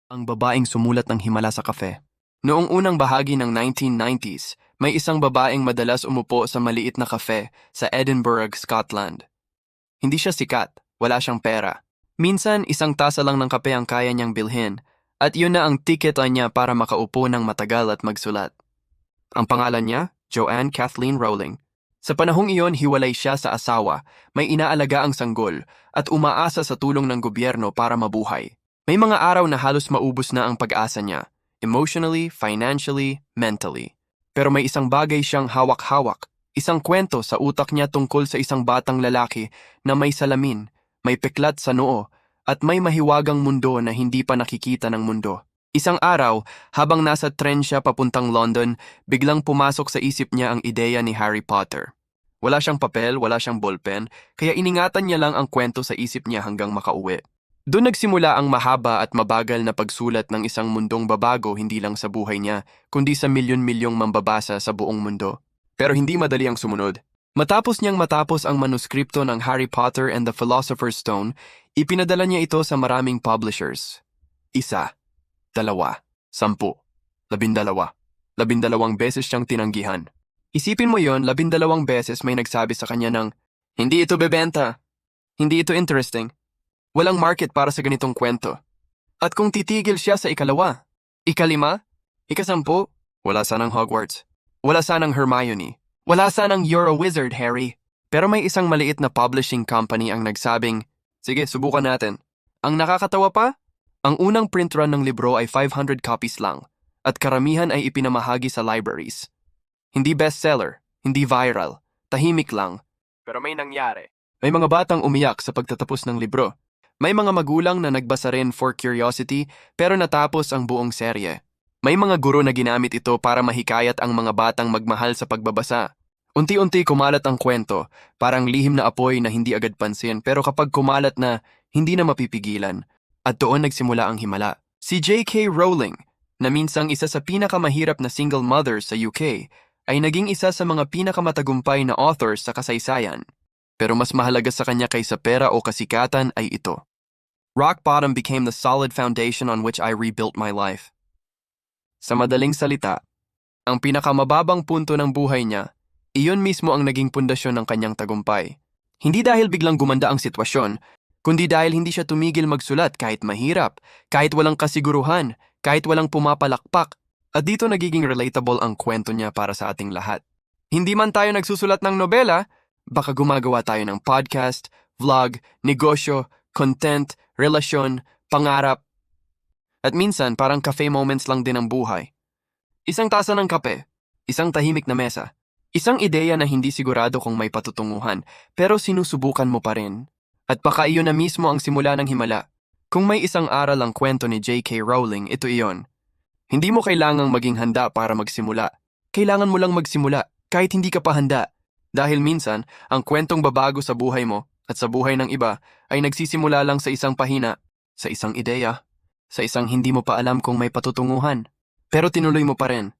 Ang babaeng sumulat ng himala sa kafe. Noong unang bahagi ng 1990s, may isang babaeng madalas umupo sa maliit na kafe sa Edinburgh, Scotland. Hindi siya sikat, wala siyang pera. Minsan, isang tasa lang ng kape ang kaya niyang bilhin, at yun na ang ticket niya para makaupo ng matagal at magsulat. Ang pangalan niya, Joanne Kathleen Rowling. Sa panahong iyon, hiwalay siya sa asawa, may inaalaga ang sanggol, at umaasa sa tulong ng gobyerno para mabuhay. May mga araw na halos maubos na ang pag-asa niya, emotionally, financially, mentally. Pero may isang bagay siyang hawak-hawak, isang kwento sa utak niya tungkol sa isang batang lalaki na may salamin, may peklat sa noo, at may mahiwagang mundo na hindi pa nakikita ng mundo. Isang araw, habang nasa tren siya papuntang London, biglang pumasok sa isip niya ang ideya ni Harry Potter. Wala siyang papel, wala siyang ballpen, kaya iningatan niya lang ang kwento sa isip niya hanggang makauwi. Doon nagsimula ang mahaba at mabagal na pagsulat ng isang mundong babago hindi lang sa buhay niya, kundi sa milyon-milyong mambabasa sa buong mundo. Pero hindi madali ang sumunod. Matapos ang manuskripto ng Harry Potter and the Philosopher's Stone, ipinadala niya ito sa maraming publishers. 1, 2, 10, 12. 12 beses siyang tinanggihan. Isipin mo yon, 12 beses may nagsabi sa kanya ng, hindi ito bebenta, hindi ito interesting. Walang market para sa ganitong kwento. At kung titigil siya sa 2, 5, 10, wala sanang Hogwarts. Wala sanang Hermione. Wala sanang You're a Wizard, Harry. Pero may isang maliit na publishing company ang nagsabing, sige, subukan natin. Ang nakakatawa pa? Ang unang print run ng libro ay 500 copies lang, at karamihan ay ipinamahagi sa libraries. Hindi bestseller, hindi viral, tahimik lang. Pero may nangyari. May mga batang umiyak sa pagtatapos ng libro. May mga magulang na nagbasa rin for curiosity pero natapos ang buong serye. May mga guro na ginamit ito para mahikayat ang mga batang magmahal sa pagbabasa. Unti-unti kumalat ang kwento, parang lihim na apoy na hindi agad pansin pero kapag kumalat na, hindi na mapipigilan. At doon nagsimula ang himala. Si J.K. Rowling, na minsang isa sa pinakamahirap na single mother sa UK, ay naging isa sa mga pinakamatagumpay na authors sa kasaysayan. Pero mas mahalaga sa kanya kaysa pera o kasikatan ay ito. Rock bottom became the solid foundation on which I rebuilt my life. Sa madaling salita, ang pinakamababang punto ng buhay niya, iyon mismo ang naging pundasyon ng kanyang tagumpay. Hindi dahil biglang gumanda ang sitwasyon, kundi dahil hindi siya tumigil magsulat kahit mahirap, kahit walang kasiguruhan, kahit walang pumapalakpak, at dito nagiging relatable ang kwento niya para sa ating lahat. Hindi man tayo nagsusulat ng nobela, baka gumagawa tayo ng podcast, vlog, negosyo, content, relasyon, pangarap. At minsan parang cafe moments lang din ang buhay. Isang tasa ng kape, isang tahimik na mesa, isang ideya na hindi sigurado kung may patutunguhan, pero sinusubukan mo pa rin. At baka iyon na mismo ang simula ng himala. Kung may isang aral ang kwento ni J.K. Rowling, ito iyon. Hindi mo kailangang maging handa para magsimula. Kailangan mo lang magsimula kahit hindi ka pa handa. Dahil minsan, ang kwentong babago sa buhay mo at sa buhay ng iba ay nagsisimula lang sa isang pahina, sa isang ideya, sa isang hindi mo pa alam kung may patutunguhan. Pero tinuloy mo pa rin.